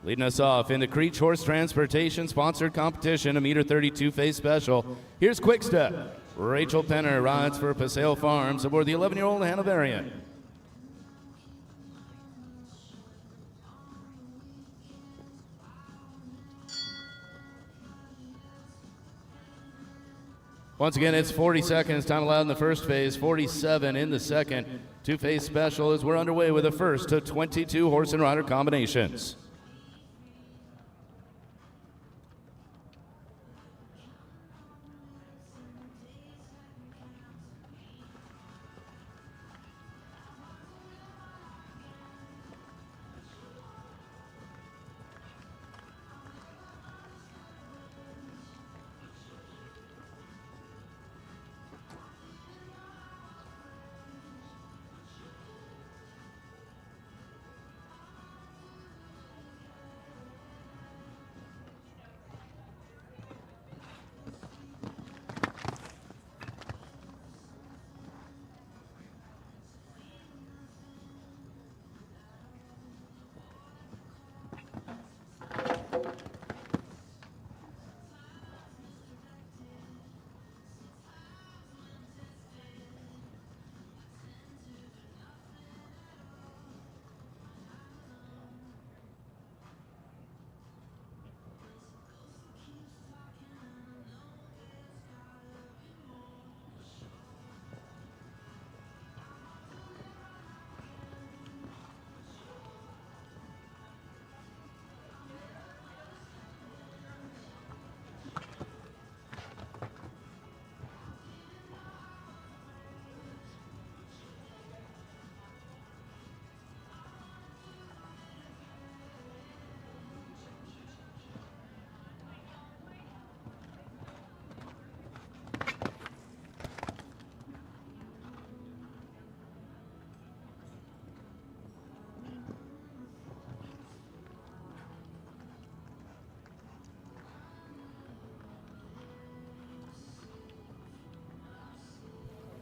Leading us off in the Creech Horse Transportation sponsored competition, a meter 32 face special. Here's Quickstep. Rachel Penner rides for Paseo Farms aboard the 11-year-old Hanoverian. Once again, it's 40 seconds, time allowed in the first phase, 47 in the second. Two-phase special as we're underway with the first of 22 horse and rider combinations.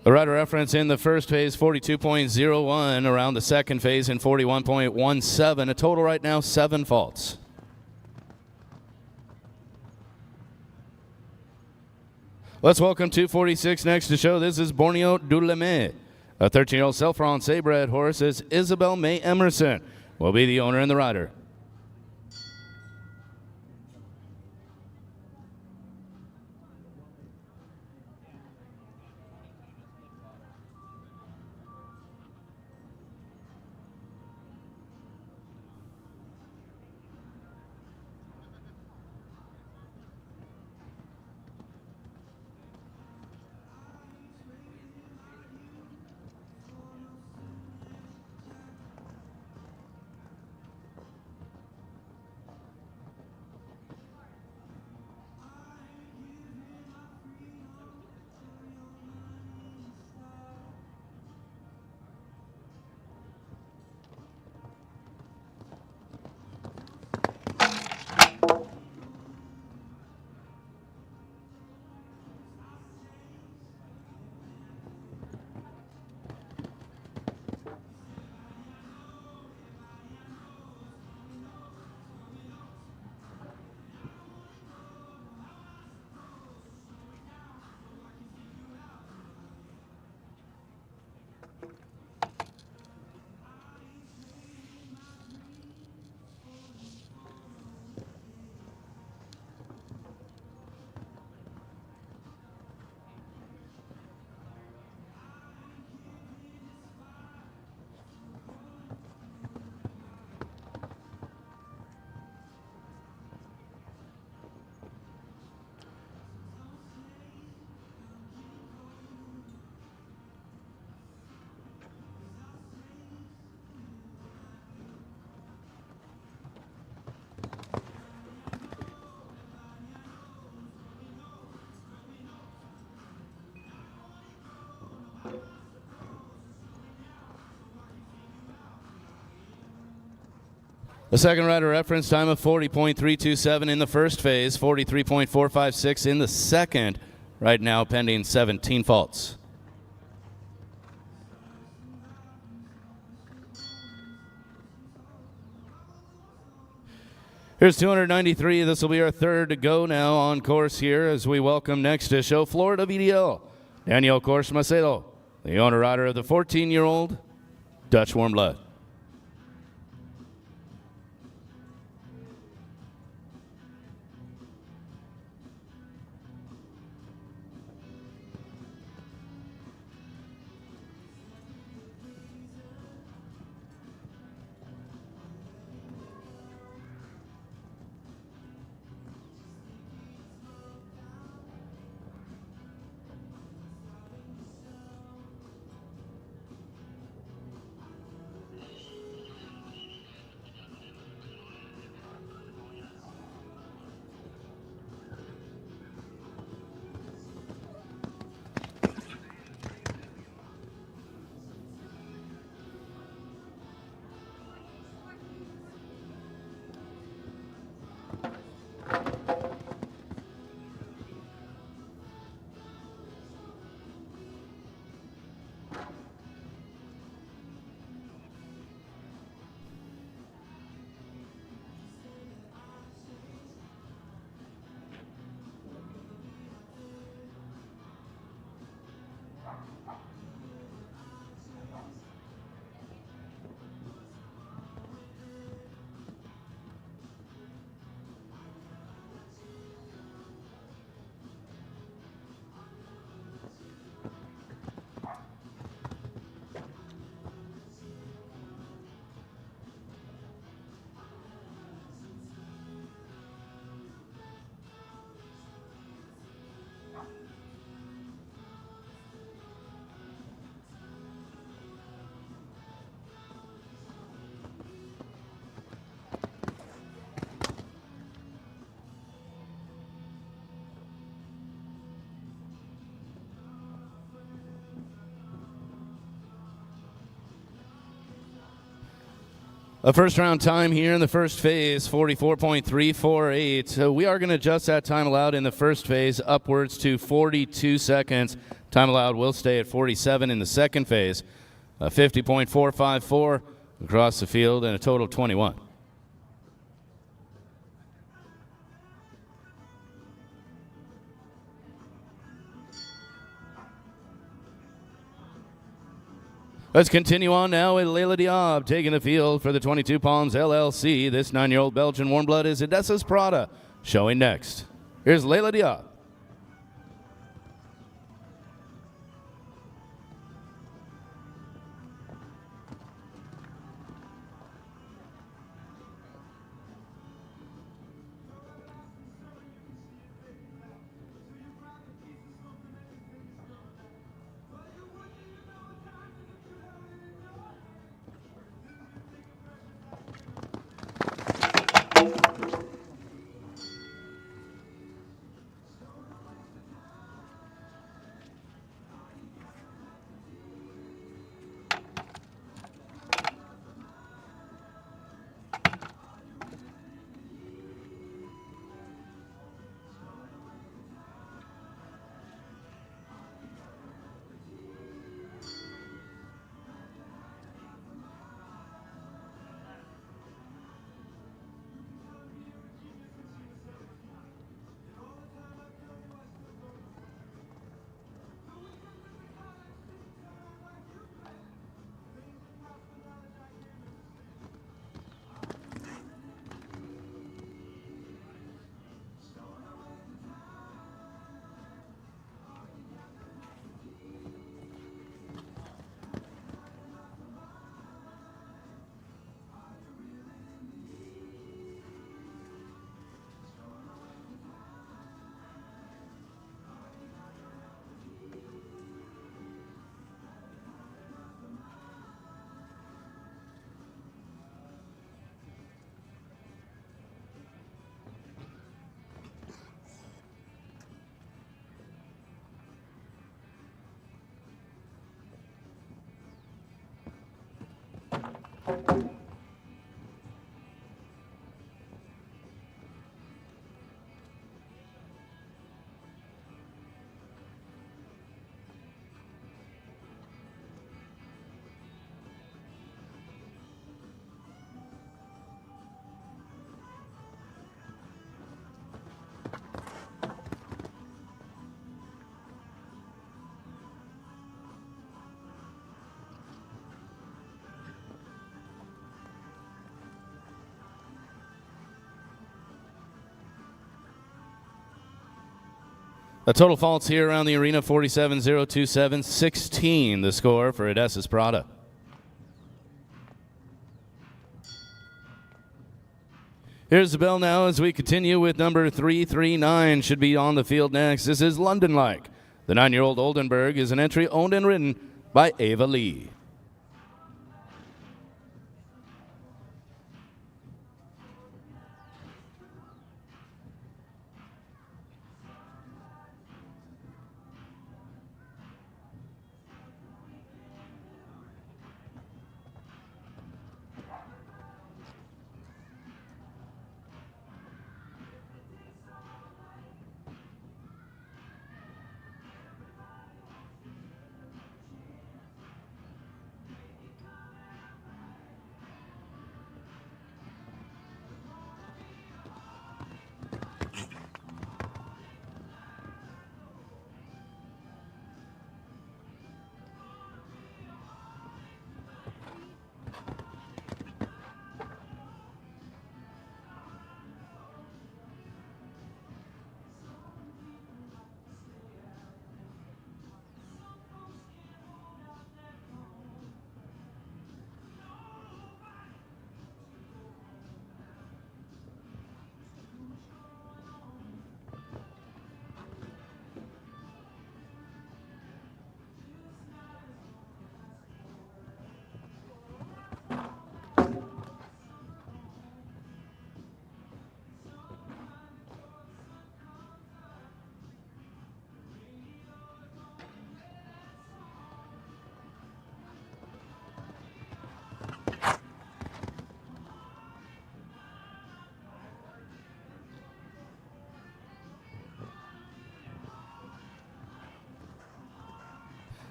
The rider reference in the first phase, 42.01, around the second phase in 41.17. A total right now, 7 faults. Let's welcome 246 next to show. This is Borneo D. A 13-year-old self-Francais bred horse is Isabelle May Emerson. Will be the owner and the rider. The second rider reference time of 40.327 in the first phase, 43.456 in the second. Right now pending 17 faults. Here's 293. This will be our third to go now on course here as we welcome next to show Florida VDL, Danielle Macedo, the owner rider of the 14-year-old Dutch Warm Blood. A first round time here in the first phase, 44.348. So we are going to adjust that time allowed in the first phase upwards to 42 seconds. Time allowed will stay at 47 in the second phase. 50.454 across the field and a total of 21. Let's continue on now with Layla Diab taking the field for the 22 Palms LLC. This 9-year-old Belgian warm blood is Odessa's Prada, showing next. Here's Layla Diab. A total faults here around the arena, 47,027, 16 the score for Edessa's Prada. Here's the bell now as we continue with number 339. Should be on the field next. This is London Like. The 9-year-old Oldenburg is an entry owned and ridden by Ava Lee.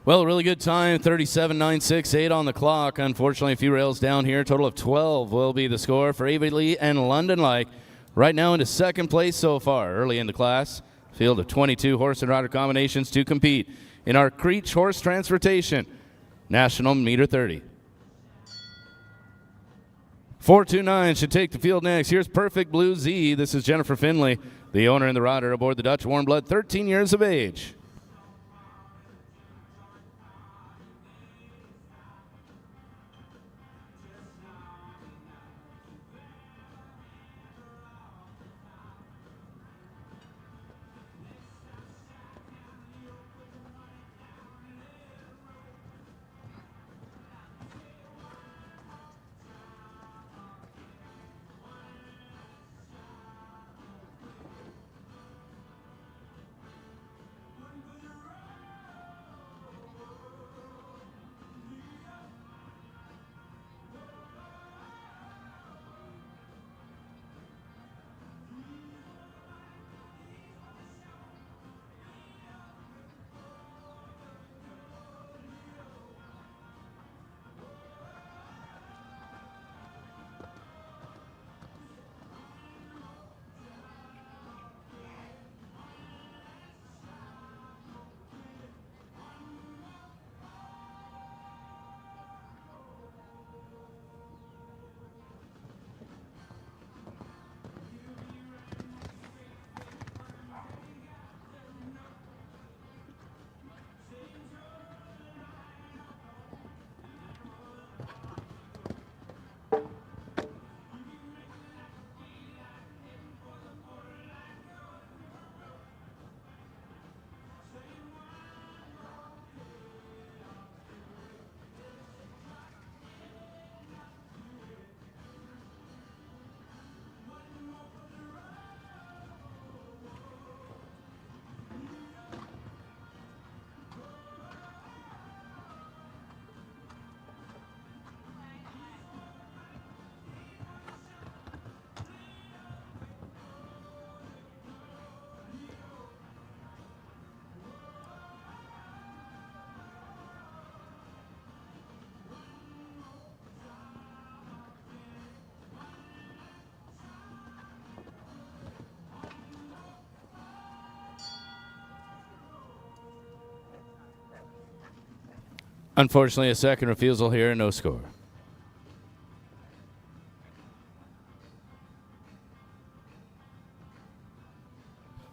Well, a really good time, 37.968 on the clock. Unfortunately, a few rails down here. A total of 12 will be the score for Ava Lee and London Like. Right now into second place so far, early in the class. Field of 22 horse and rider combinations to compete in our Creech Horse Transportation National Meter 30. 429 should take the field next. Here's Perfect Blue Z. This is Jennifer Finley, the owner and the rider aboard the Dutch Warm Blood, 13 years of age. Unfortunately, a second refusal here and no score.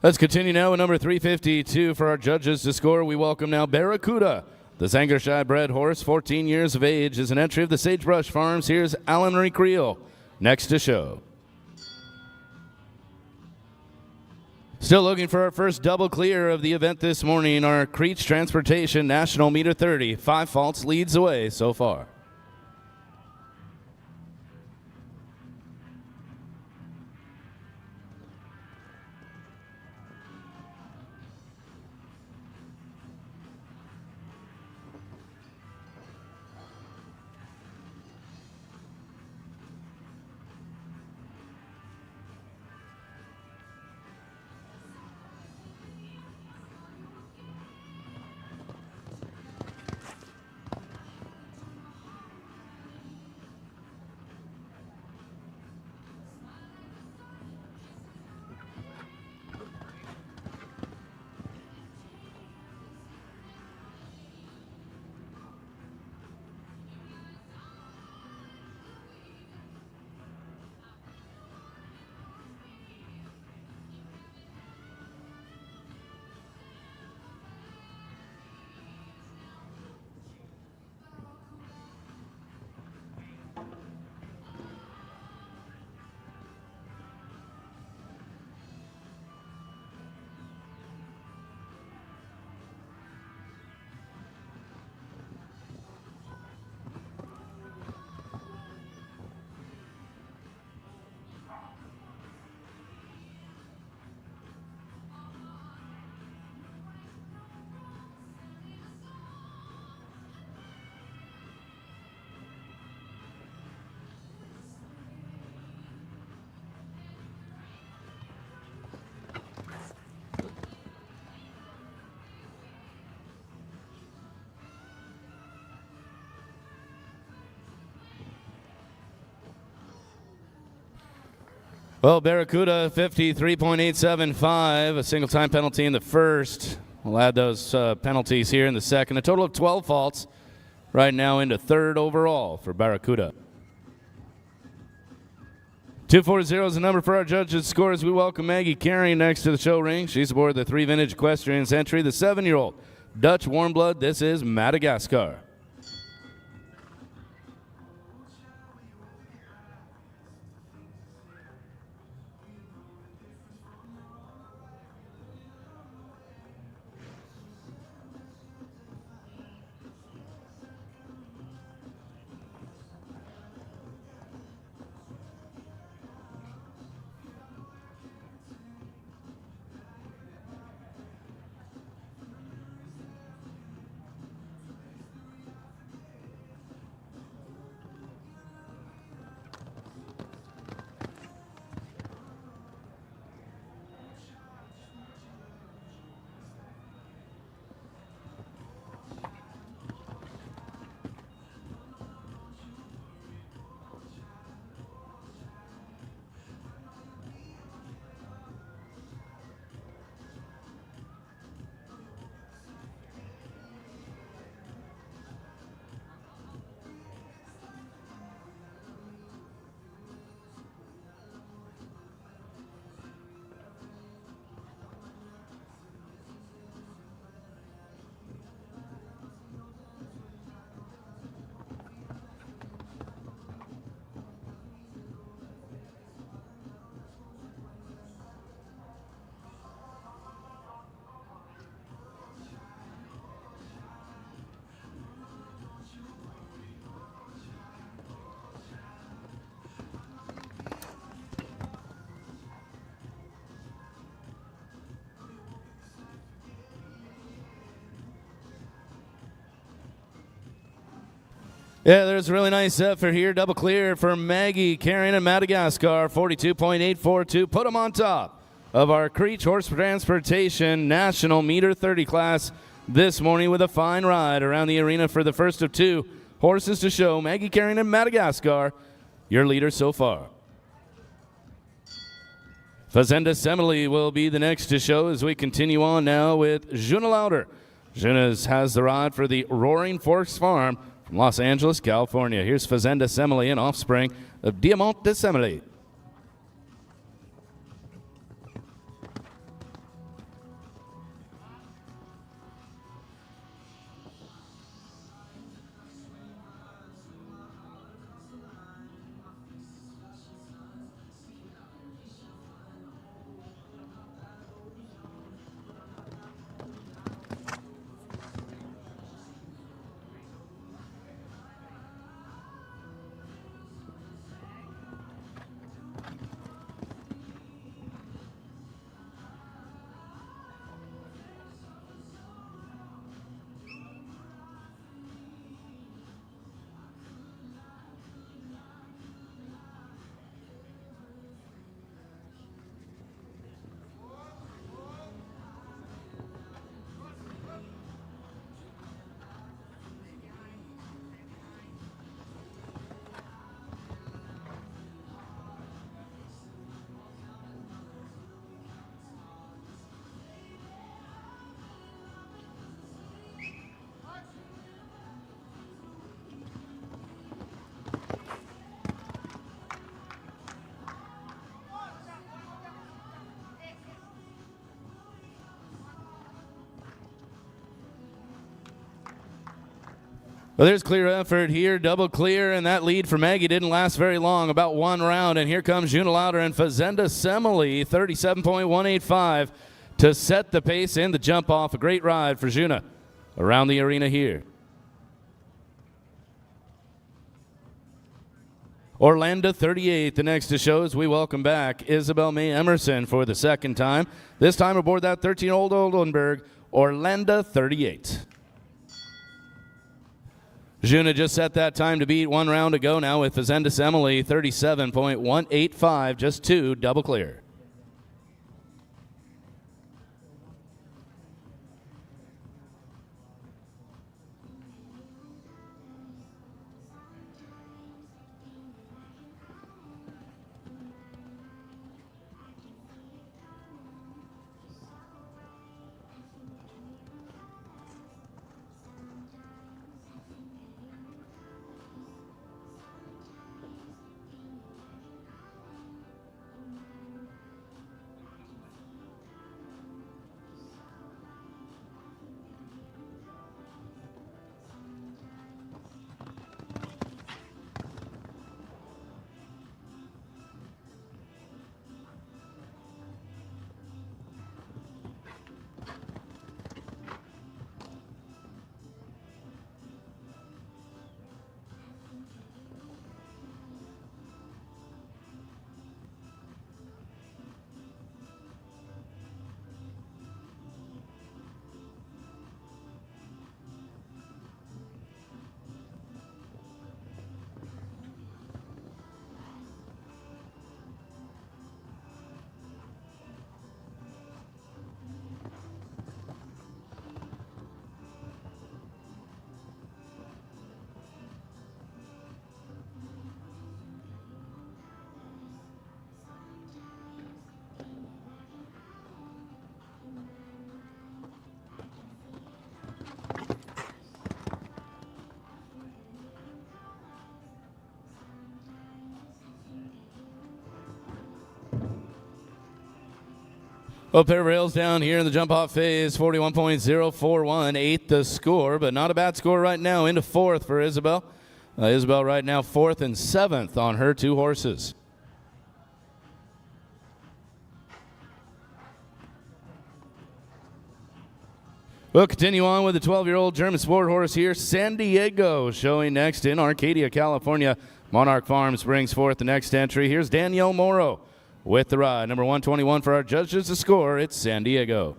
Let's continue now with number 352 for our judges to score. We welcome now Barracuda. The Zangershy bred horse, 14 years of age, is an entry of the Sagebrush Farms. Here's Alan Recreel next to show. Still looking for our first double clear of the event this morning. Our Creech Transportation National Meter 30. 5 faults leads the way so far. Well, Barracuda 53.875, a single time penalty in the first. We'll add those penalties here in the second. A total of 12 faults right now into third overall for Barracuda. 240 is the number for our judges' scores. We welcome Maggie Carrying next to the show ring. She's aboard the 3 Vintage Equestrians entry, the 7-year-old Dutch Warm Blood. This is Madagascar. Yeah, there's a really nice effort here. Double clear for Maggie Carrying in Madagascar, 42.842. Put them on top of our Creech Horse Transportation National Meter 30 class this morning with a fine ride around the arena for the first of 2 horses to show. Maggie Carrying in Madagascar, your leader so far. Fanda Semile will be the next to show as we continue on now with Juna Lauder. Juna's has the ride for the Roaring Forks Farm from Los Angeles, California. Here's Fanda Semile, an offspring of Diamante Semile. Well, there's clear effort here, double clear, and that lead for Maggie didn't last very long, about one round, and here comes Juna Lauder and Fanda Semile, 37.185 to set the pace in the jump off. A great ride for Juna around the arena here. Orlando 38, the next to show as we welcome back Isabelle May Emerson for the second time. This time aboard that 13-old Oldenburg, Orlando 38. Juna just set that time to beat, one round to go now with Fanda Semile, 37.185, just two, double clear. Well, pair of rails down here in the jump-off phase, 41.041, 8 the score, but not a bad score right now, into fourth for Isabelle. Isabelle right now fourth and seventh on her two horses. We'll continue on with the 12-year-old German sport horse here, San Diego, showing next in Arcadia, California. Monarch Farms brings forth the next entry. Here's Danielle Morrow with the ride. Number 121 for our judges to score. It's San Diego.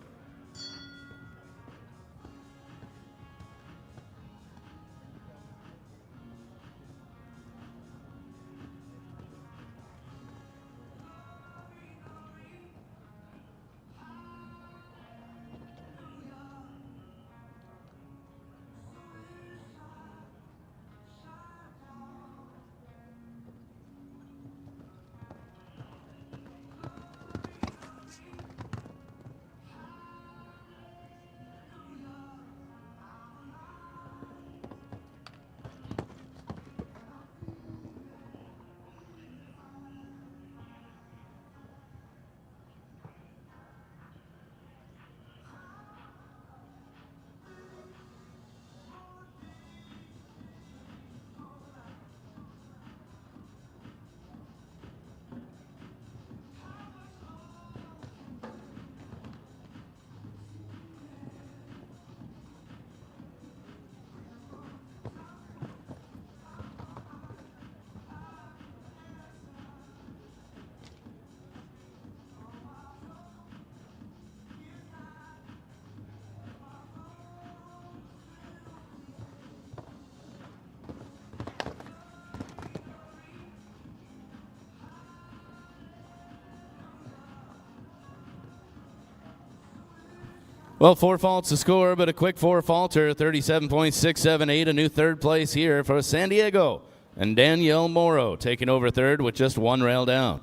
Well, 4 faults to score, but a quick 4 falter, 37.678, a new third place here for San Diego. And Danielle Morrow taking over third with just 1 rail down.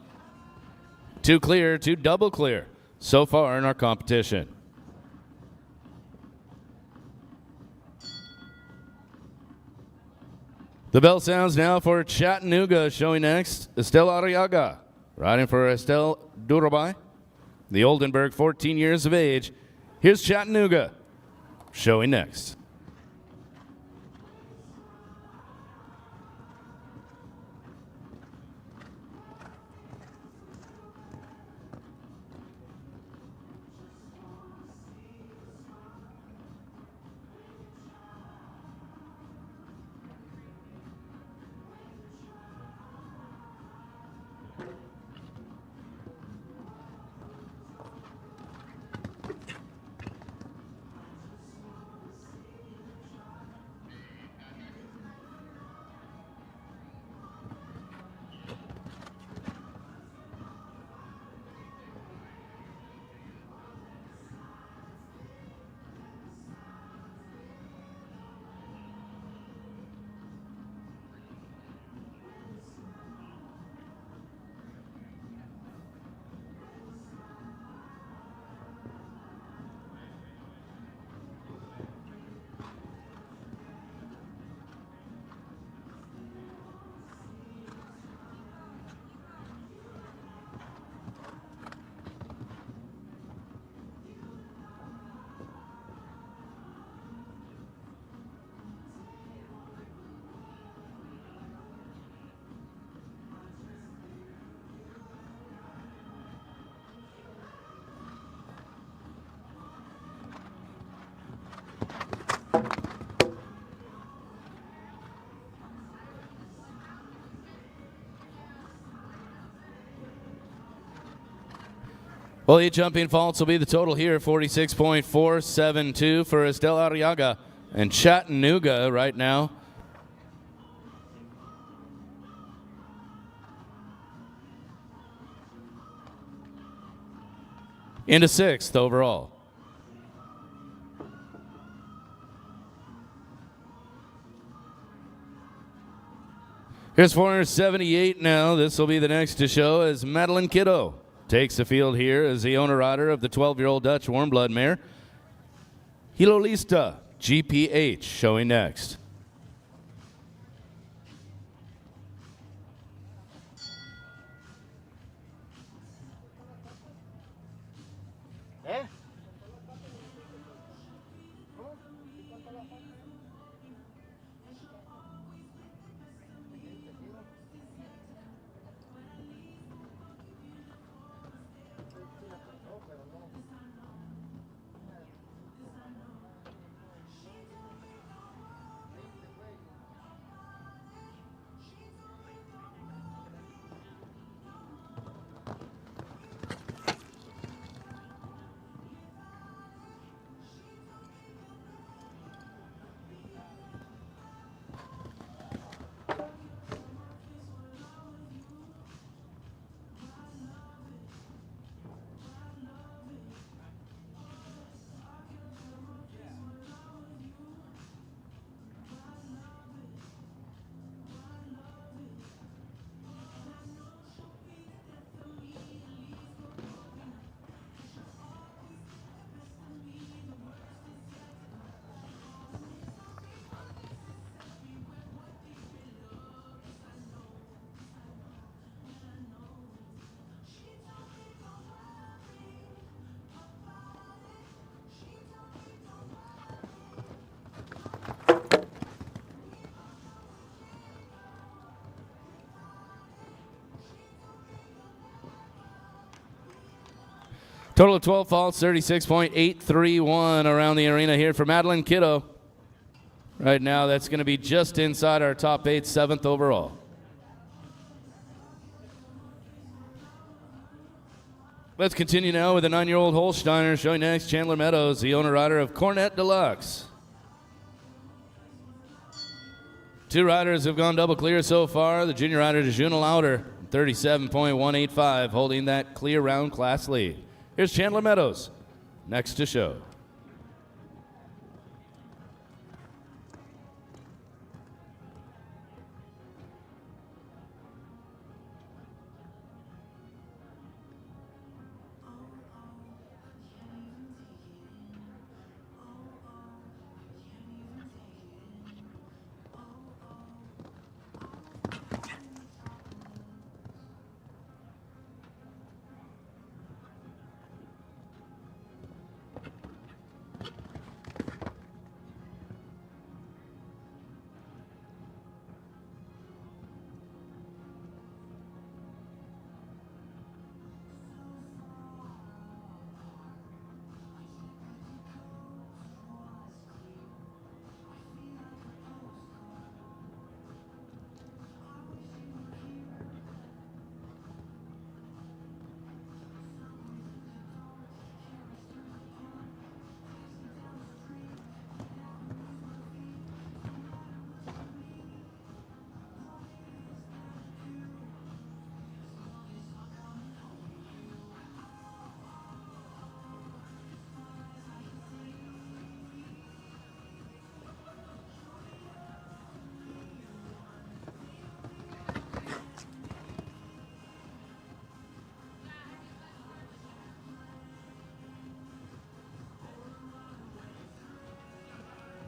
2 clear, 2 double clear so far in our competition. The bell sounds now for Chattanooga, showing next Estelle Araga, riding for Estelle Araga, the Oldenburg, 14 years of age. Here's Chattanooga, showing next. Well, 8 jumping faults will be the total here, 46.472 for Estelle Araga and Chattanooga right now. Into 6th overall. Here's 478 now. This will be the next to show as Madeline Kiddo takes the field here as the owner-rider of the 12-year-old Dutch warm blood mare. Hilolista GPH showing next. Total of 12 faults, 36.831 around the arena here for Madeline Kiddo. Right now, that's going to be just inside our top 8, 7th overall. Let's continue now with the 9-year-old Holsteiner showing next, Chandler Meadows, the owner-rider of Cornet Deluxe. 2 riders have gone double clear so far. The junior rider, Juna Louder, 37.185, holding that clear round class lead. Here's Chandler Meadows, next to show.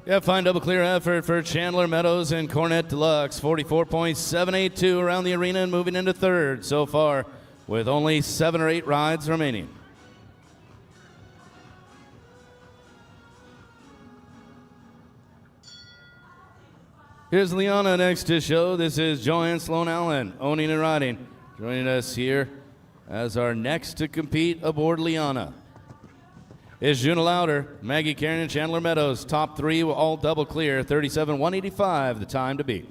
Yeah, fine double clear effort for Chandler Meadows and Cornet Deluxe. 44.782 around the arena and moving into 3rd so far with only 7 or 8 rides remaining. Here's Liana next to show. This is Joanne Sloan Allen, owning and riding. Joining us here as our next to compete aboard Liana is Juna Louder, Maggie Carrying, and Chandler Meadows. Top 3 will all double clear, 37.185 the time to beat.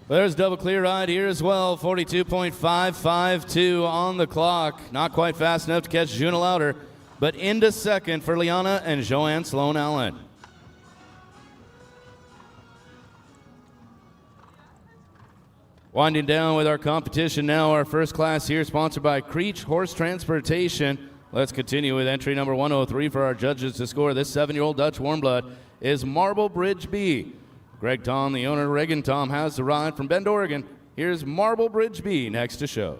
Well, there's double clear right here as well. 42.552 on the clock. Not quite fast enough to catch Juna Lauder, but into second for Liana and Joanne Sloan Allen. Winding down with our competition now, our first class here, sponsored by Creech Horse Transportation. Let's continue with entry number 103 for our judges to score. This 7-year-old Dutch warm blood is Marble Bridge B. Greg Tom, the owner, Reagan Tom, has the ride from Bend, Oregon. Here's Marble Bridge B next to show.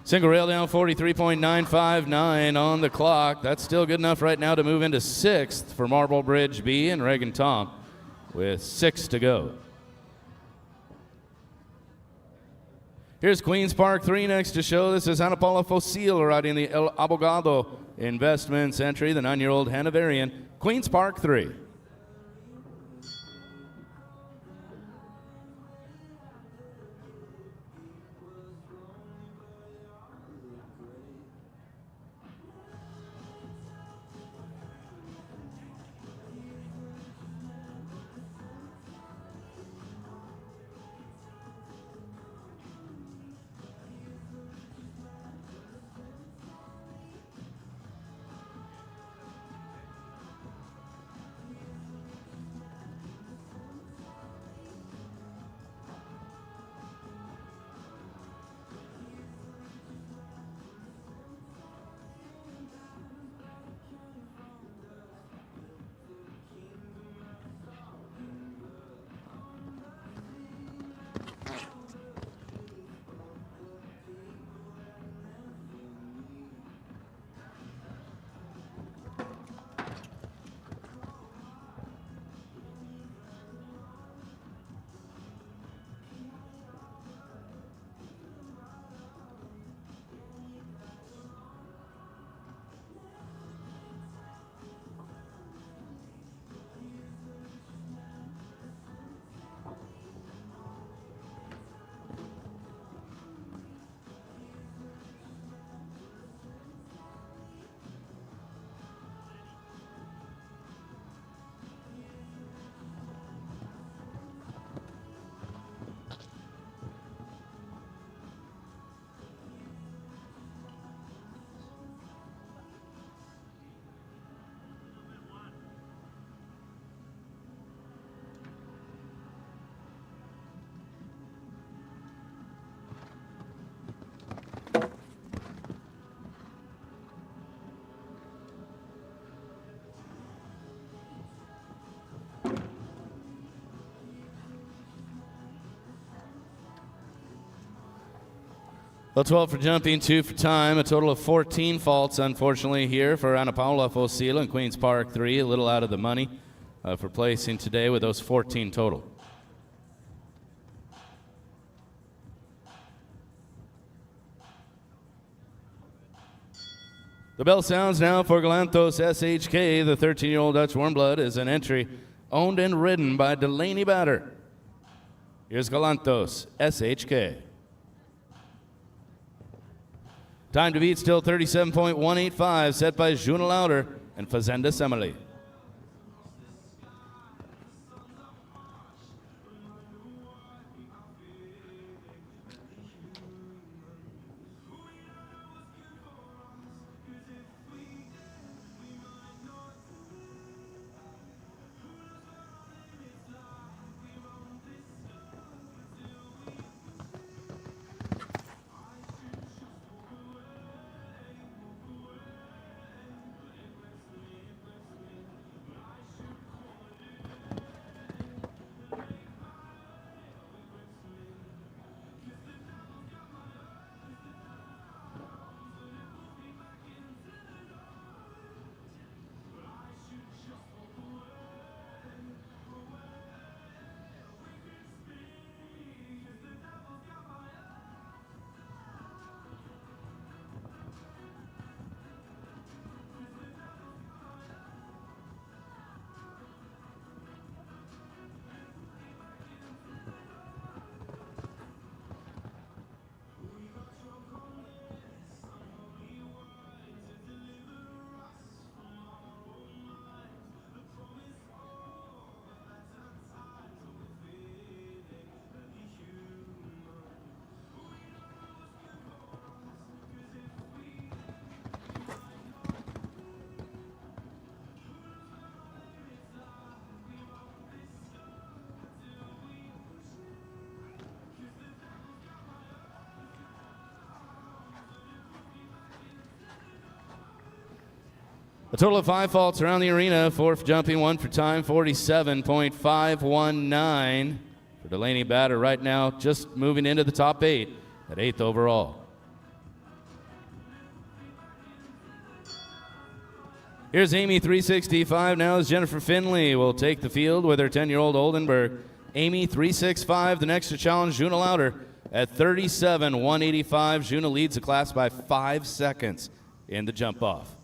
Single rail down 43.959 on the clock. That's still good enough right now to move into sixth for Marble Bridge B and Reagan Tom with 6 to go. Here's Queens Park 3 next to show. This is Ana Paula Fossil riding the El Abogado Investments entry, the 9-year-old Hanoverian. Queens Park 3. Well, 12 for jumping, 2 for time. A total of 14 faults, unfortunately, here for Ana Paula Fosila in Queens Park 3. A little out of the money for placing today with those 14 total. The bell sounds now for Galanthos SHK. The 13-year-old Dutch Warmblood is an entry owned and ridden by Delaney Batter. Here's Galanthos SHK. Time to beat still 37.185, set by Juna Lauder and Fanda Semile. A total of 5 faults around the arena, 4 for jumping, 1 for time, 47.519 for Delaney Batter right now, just moving into the top 8 at 8th overall. Here's Amy 365 now as Jennifer Finley will take the field with her 10-year-old Oldenburg. Amy 365, the next to challenge Juna Lauder at 37.185. Juna leads the class by 5 seconds in the jump off.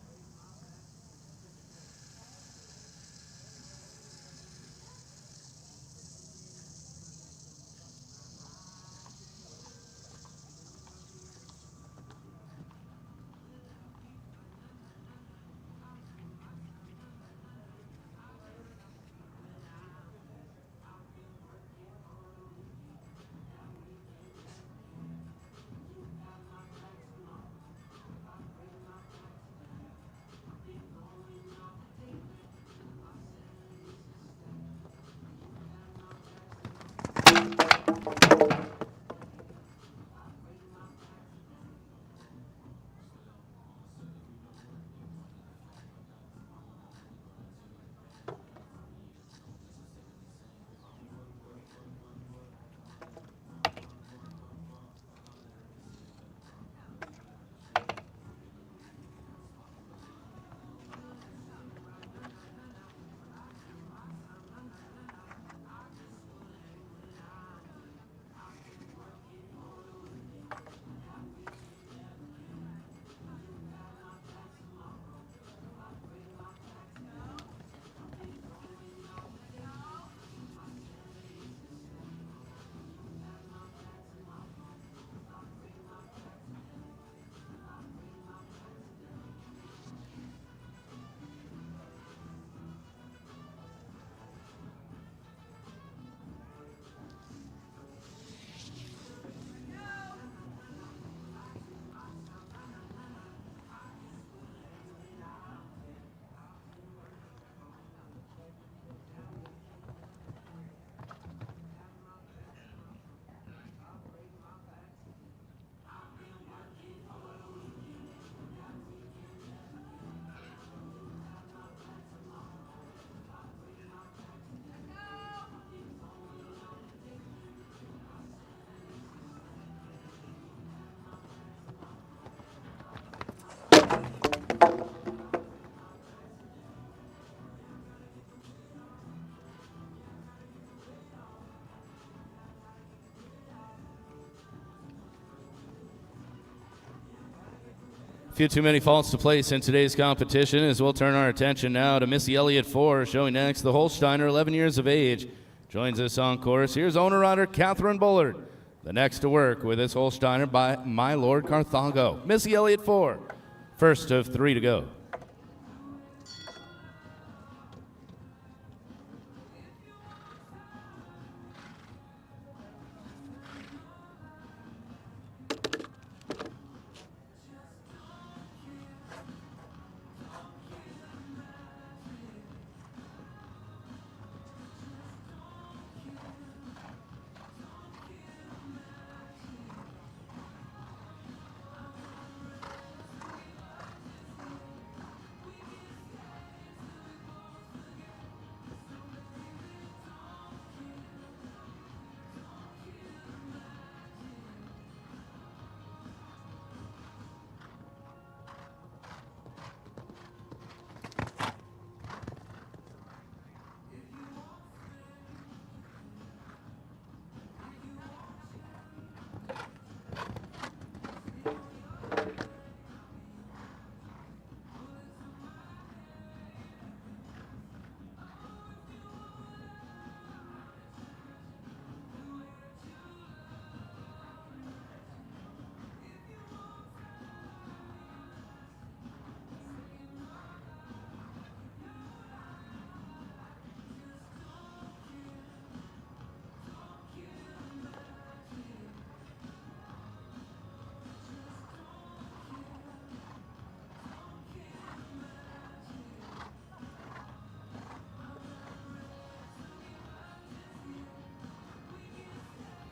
few too many faults to place in today's competition, as we'll turn our attention now to Missy Elliott 4, showing next the Holsteiner, 11 years of age. Joins us on course. Here's owner rider Catherine Bullard, the next to work with this Holsteiner by My Lord Carthago. Missy Elliott 4, first of 3 to go.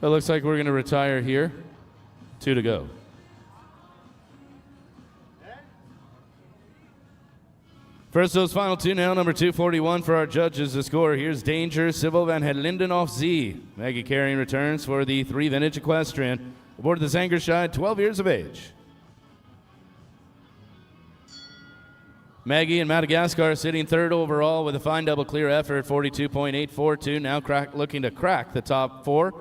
It looks like we're going to retire here. 2 to go. First, those final two now. Number 241 for our judges. The score. Here's Danger, Sybil van Hedlindenhoff Z. Maggie Carrying returns for the 3 vintage equestrian. Aboard the Zangerscheid, 12 years of age. Maggie in Madagascar sitting 3rd overall with a fine double clear effort, 42.842. Now looking to crack the top 4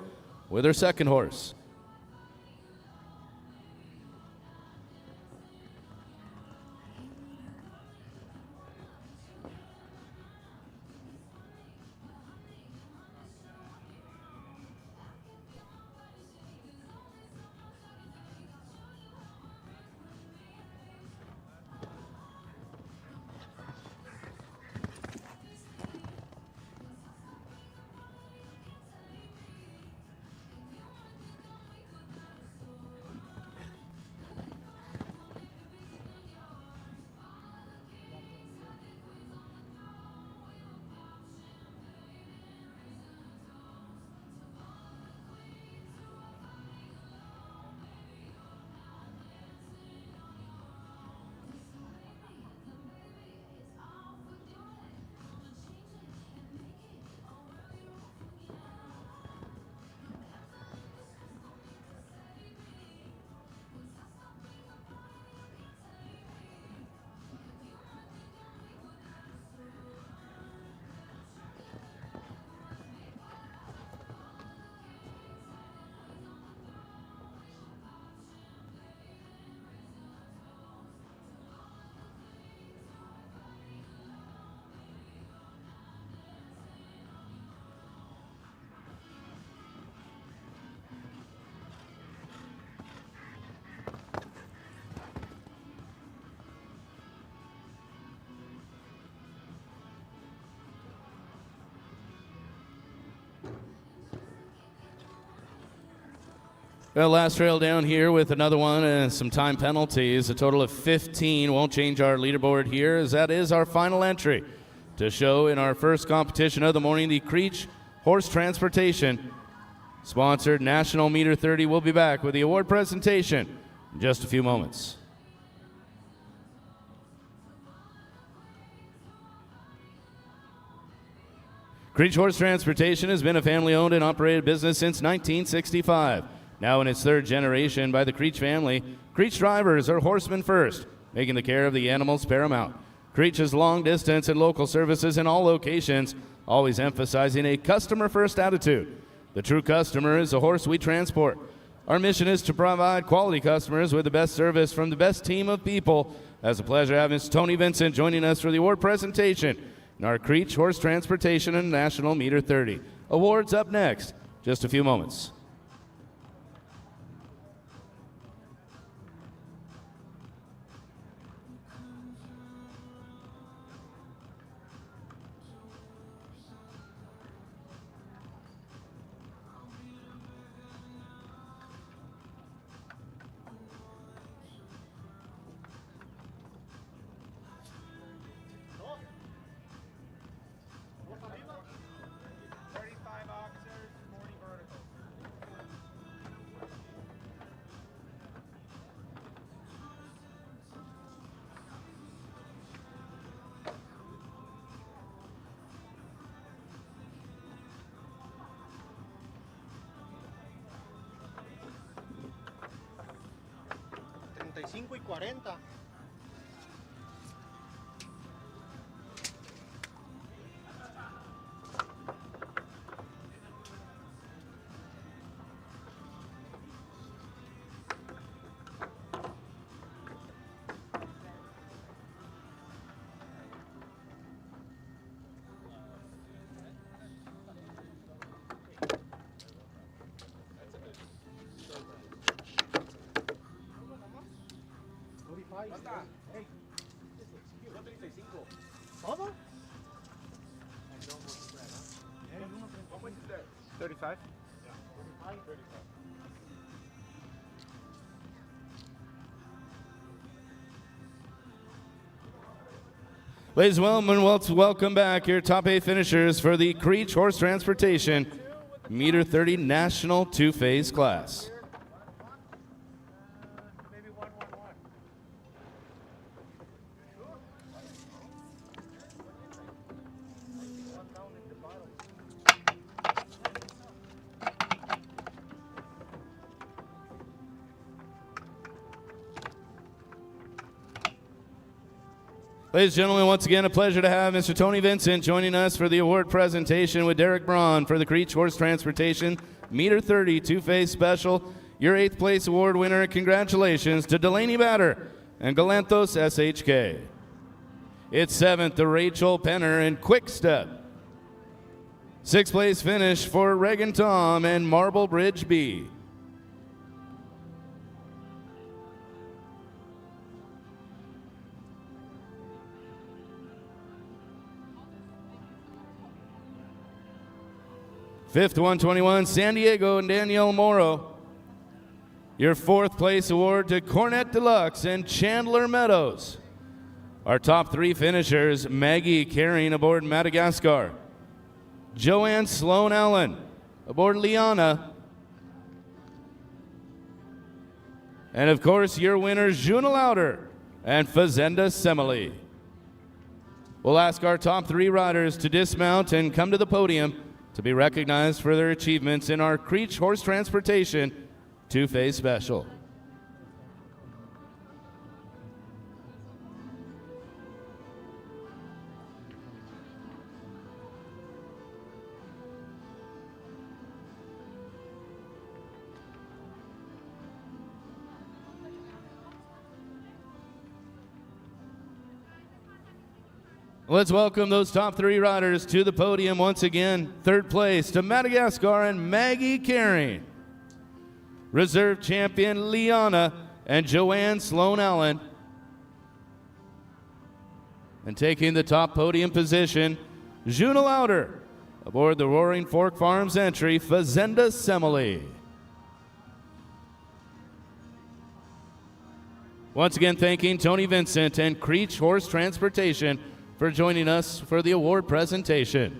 with her second horse. Well, last trail down here with another one and some time penalties. A total of 15. Won't change our leaderboard here, as that is our final entry to show in our first competition of the morning, the Creech Horse Transportation sponsored National Meter 30. We'll be back with the award presentation in just a few moments. Creech Horse Transportation has been a family-owned and operated business since 1965. Now in its 3rd generation by the Creech family, Creech drivers are horsemen first, making the care of the animals paramount. Creech has long distance and local services in all locations, always emphasizing a customer-first attitude. The true customer is the horse we transport. Our mission is to provide quality customers with the best service from the best team of people. It's a pleasure having Mr. Tony Vincent joining us for the award presentation in our Creech Horse Transportation and National Meter 30. Awards up next, just a few moments. Y 40. ¿Todo? 35? Ladies and gentlemen, welcome back your top 8 finishers for the Creech Horse Transportation Meter 30 National Two-Phase Class. Ladies and gentlemen, once again, a pleasure to have Mr. Tony Vincent joining us for the award presentation with Derek Braun for the Creech Horse Transportation Meter 30 Two-Phase Special. Your 8th place award winner, congratulations to Delaney Batter and Galanthos SHK. It's 7th to Rachel Penner and Quick Step. 6th place finish for Reagan Tom and Marble Bridge B. Fifth to 121, San Diego and Danielle Morrow. Your 4th place award to Cornet Deluxe and Chandler Meadows. Our top 3 finishers, Maggie Carrying aboard Madagascar. Joanne Sloan Allen aboard Liana. And of course, your winners, Juna Louder and Fanda Semile. We'll ask our top 3 riders to dismount and come to the podium to be recognized for their achievements in our Creech Horse Transportation Two-Phase Special. Let's welcome those top 3 riders to the podium once again. 3rd place to Madagascar and Maggie Carrying. Reserve champion Liana and Joanne Sloan Allen. And taking the top podium position, Juna Louder aboard the Roaring Fork Farms entry, Fanda Semile. Once again, thanking Tony Vincent and Creech Horse Transportation for joining us for the award presentation.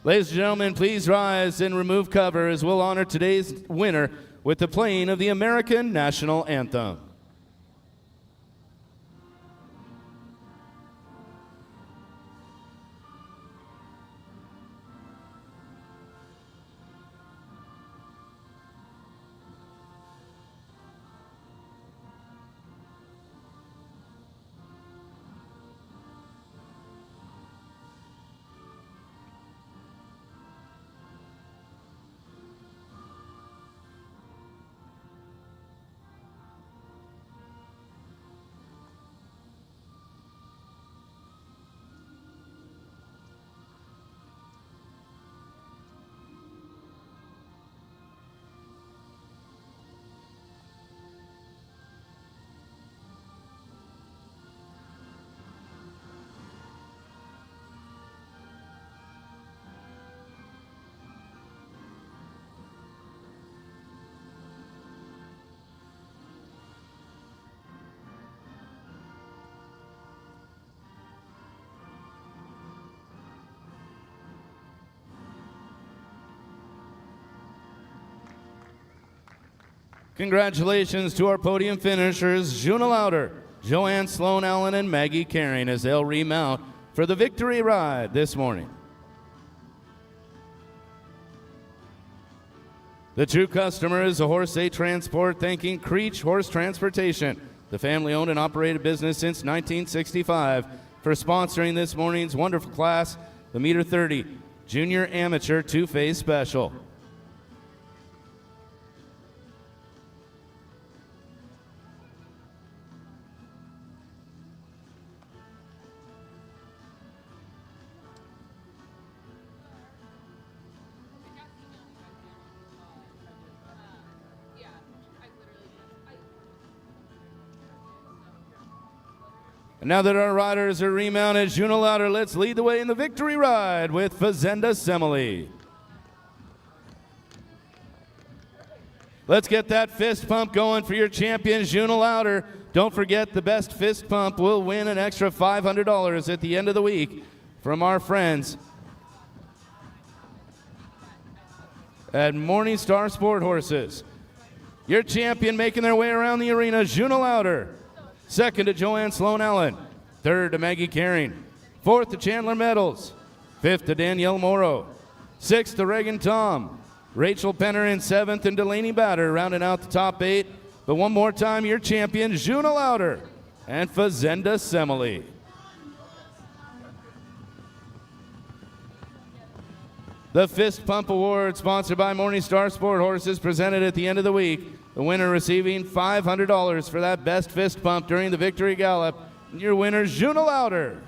Ladies and gentlemen, please rise and remove cover as we'll honor today's winner with the playing of the American National Anthem. Congratulations to our podium finishers, Juna Lauder, Joanne Sloan Allen, and Maggie Carrying as they'll remount for the victory ride this morning. The true customer is a Horse A Transport, thanking Creech Horse Transportation, the family-owned and operated business since 1965, for sponsoring this morning's wonderful class, the Meter 30 Junior Amateur Two-Phase Special. And now that our riders are remounted, Juna Lauder, let's lead the way in the victory ride with Fanda Semile. Let's get that fist pump going for your champion, Juna Lauder. Don't forget, the best fist pump will win an extra $500 at the end of the week from our friends at Morningstar Sport Horses. Your champion making their way around the arena, Juna Lauder. Second to Joanne Sloan Allen. Third to Maggie Carrying. Fourth to Chandler Meadows. Fifth to Danielle Morrow. Sixth to Reagan Tom. Rachel Penner in seventh, and Delaney Batter rounding out the top 8. But one more time, your champion, Juna Lauder and Fanda Semile. The Fist Pump Award, sponsored by Morningstar Sport Horses, presented at the end of the week. The winner receiving $500 for that best fist pump during the victory gallop. And your winner, Juna Lauder.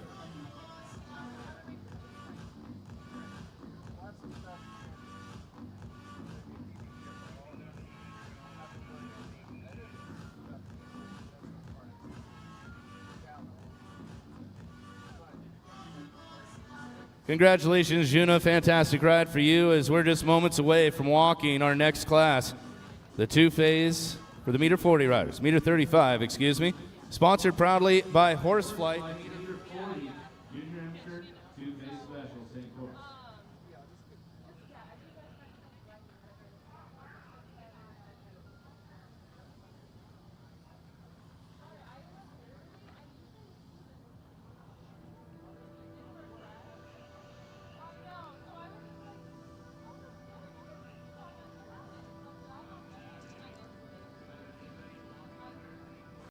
Congratulations, Juna. Fantastic ride for you, as we're just moments away from walking our next class, the two-phase for the Meter 40 riders. Meter 35, excuse me. Sponsored proudly by Horseflight. Meter 40, Junior Amateur Two-Phase Special, St. Croix.